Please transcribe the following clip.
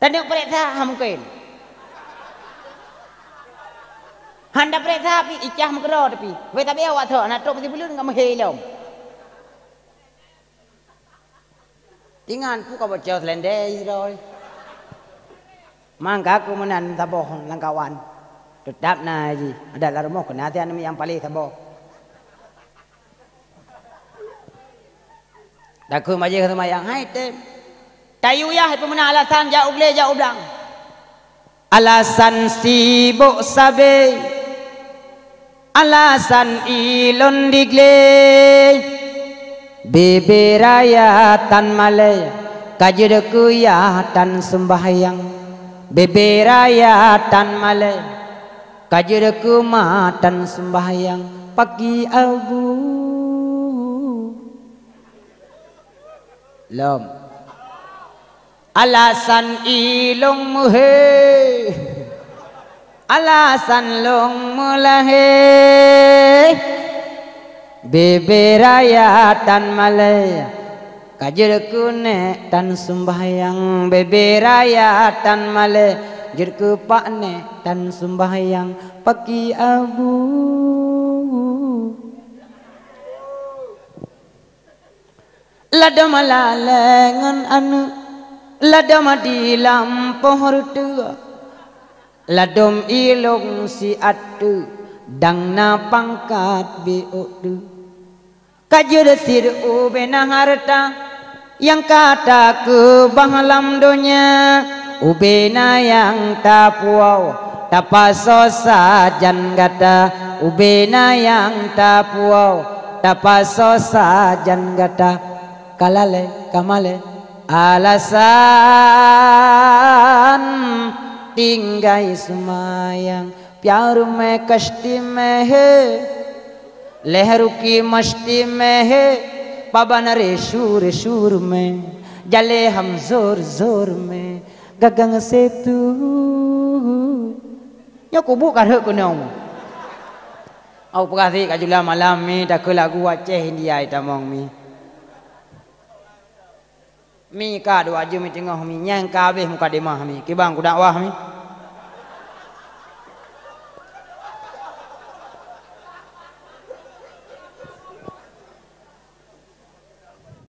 Tanduk periksa mungkin. Handa periksa pi icah mengkero tapi. We tapi awak thok nak tok mesti belun ngam helom. Tingan pu ka bocah selendai rồi. Mangga aku menan taboh langkawan. Tetap na ji. Ada larumo kena tian yang paling taboh. Daku maje kata mayang hai tem. Tayu ya pemena alasan jauh le jauh blang. Alasan sibuk sabe. Alasan ilon digle. Beberaya tan malaya kajedeku ya tan sembahyang. Beberaya tan malaya kajedeku ma tan sembahyang. Pagi abu lom alasan ilong muhe alasan long mulahe beberaya tan malaya kajerku ne tan sembahyang beberaya tan malaya jerku pak ne tan sembahyang pagi abu ladam lalengan anu ladam di lampu hortua ladom ilong si atu dang na pangkat biudu kajur sir ubena harta yang kata ke banglam dunia ubena yang tapuau tapasosa jan gata ubena yang tapuau tapasosa jan gata kalale kamale alasan tinggai semayang प्यार में कश्ती में है लहरों की मस्ती में है पवन रे शूर शूर में जले हम जोर जोर में गगन से तू ya aku bukan hak kena au perhati kat jula malam mi tak lagu Aceh India itamong mi ka dua je mi tengah mi nyang ka habis muka demah mi kibang ku dakwah mi